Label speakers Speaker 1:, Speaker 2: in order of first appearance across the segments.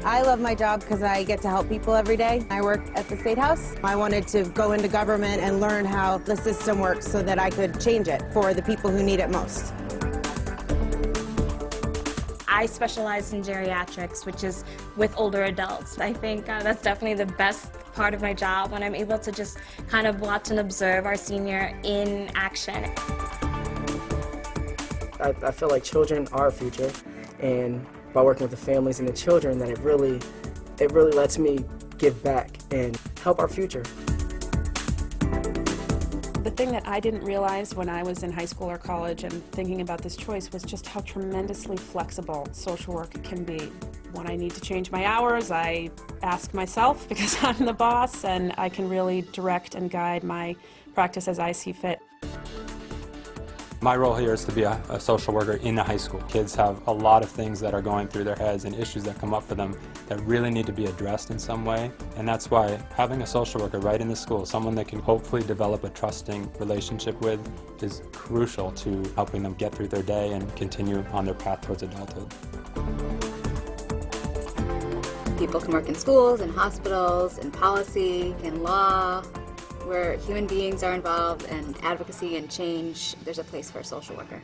Speaker 1: I love my job because I get to help people every day. I work at the State House. I wanted to go into government and learn how the system works so that I could change it for the people who need it most.
Speaker 2: I specialize in geriatrics, which is with older adults. I think that's definitely the best part of my job, when I'm able to just kind of watch and observe our senior in action.
Speaker 3: I feel like children are our future, and by working with the families and the children, that it really lets me give back and help our future.
Speaker 4: The thing that I didn't realize when I was in high school or college and thinking about this choice was just how tremendously flexible social work can be. When I need to change my hours, I ask myself because I'm the boss, and I can really direct and guide my practice as I see fit.
Speaker 5: My role here is to be a social worker in the high school. Kids have a lot of things that are going through their heads and issues that come up for them that really need to be addressed in some way. And that's why having a social worker right in the school, someone they can hopefully develop a trusting relationship with, is crucial to helping them get through their day and continue on their path towards adulthood.
Speaker 6: People can work in schools, in hospitals, in policy, in law. Where human beings are involved and advocacy and change, there's a place for a social worker.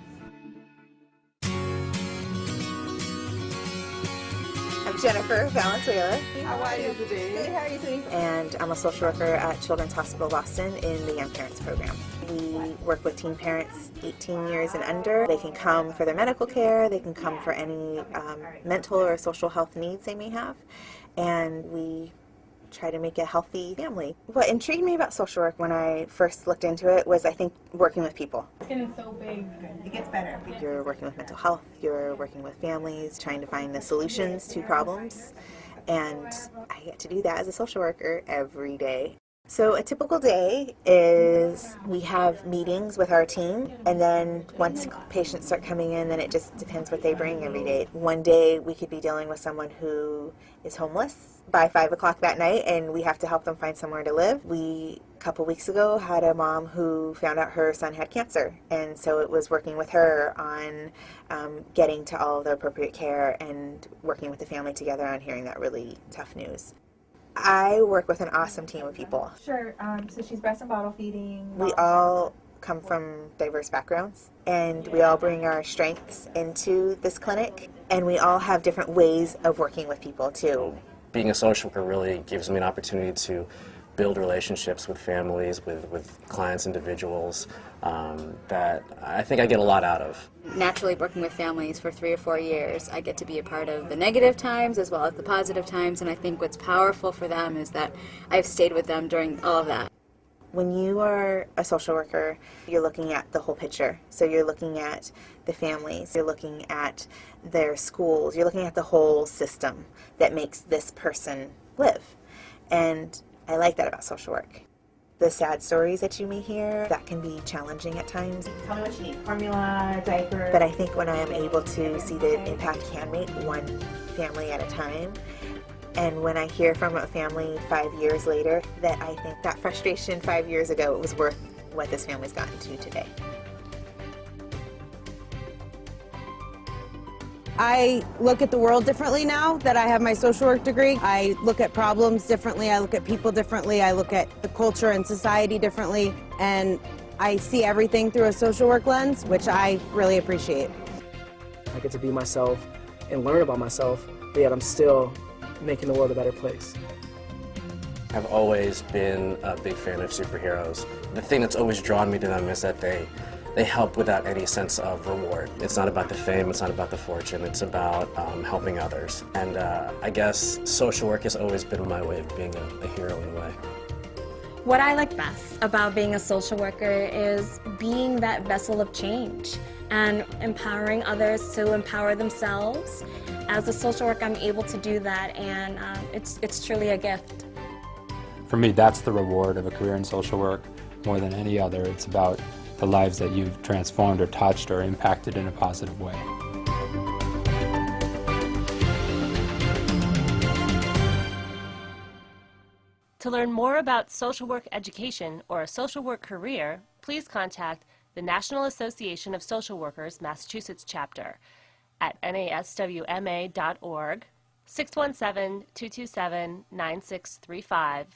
Speaker 7: I'm Jennifer Valenzuela. How are you today? Good, how are you today? And I'm a social worker at Children's Hospital Boston in the Young Parents Program. We work with teen parents 18 years and under. They can come for their medical care, they can come for any mental or social health needs they may have, and we try to make a healthy family. What intrigued me about social work when I first looked into it was, I think, working with people.
Speaker 1: It's getting so big, it gets better.
Speaker 7: You're working with mental health, you're working with families, trying to find the solutions to problems, and I get to do that as a social worker every day. So a typical day is we have meetings with our team, and then once patients start coming in, then it just depends what they bring every day. One day we could be dealing with someone who is homeless by 5 o'clock that night, and we have to help them find somewhere to live. We, a couple weeks ago, had a mom who found out her son had cancer, and so it was working with her on getting to all of the appropriate care and working with the family together on hearing that really tough news. I work with an awesome team of people.
Speaker 1: Sure, so she's breast and bottle feeding.
Speaker 7: We all come from diverse backgrounds, and we all bring our strengths into this clinic, and we all have different ways of working with people too.
Speaker 8: Being a social worker really gives me an opportunity to build relationships with families, with clients, individuals, that I think I get a lot out of.
Speaker 6: Naturally, working with families for 3 or 4 years, I get to be a part of the negative times as well as the positive times, and I think what's powerful for them is that I've stayed with them during all of that.
Speaker 7: When you are a social worker, you're looking at the whole picture. So you're looking at the families, you're looking at their schools, you're looking at the whole system that makes this person live. And I like that about social work. The sad stories that you may hear, that can be challenging at times.
Speaker 1: Tell me what you need, formula, diaper.
Speaker 7: But I think when I am able to see the impact it can make one family at a time, and when I hear from a family 5 years later, that I think that frustration 5 years ago, it was worth what this family's gotten to today.
Speaker 1: I look at the world differently now that I have my social work degree. I look at problems differently, I look at people differently, I look at the culture and society differently, and I see everything through a social work lens, which I really appreciate.
Speaker 3: I get to be myself and learn about myself, but yet I'm still making the world a better place.
Speaker 8: I've always been a big fan of superheroes. The thing that's always drawn me to them is that they help without any sense of reward. It's not about the fame, it's not about the fortune, it's about helping others. And I guess social work has always been my way of being a hero in a way.
Speaker 2: What I like best about being a social worker is being that vessel of change and empowering others to empower themselves. As a social worker, I'm able to do that, and it's truly a gift.
Speaker 5: For me, that's the reward of a career in social work more than any other. It's about the lives that you've transformed or touched or impacted in a positive way.
Speaker 9: To learn more about social work education or a social work career, please contact the National Association of Social Workers, Massachusetts chapter, at naswma.org, 617-227-9635,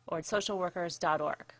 Speaker 9: or socialworkers.org.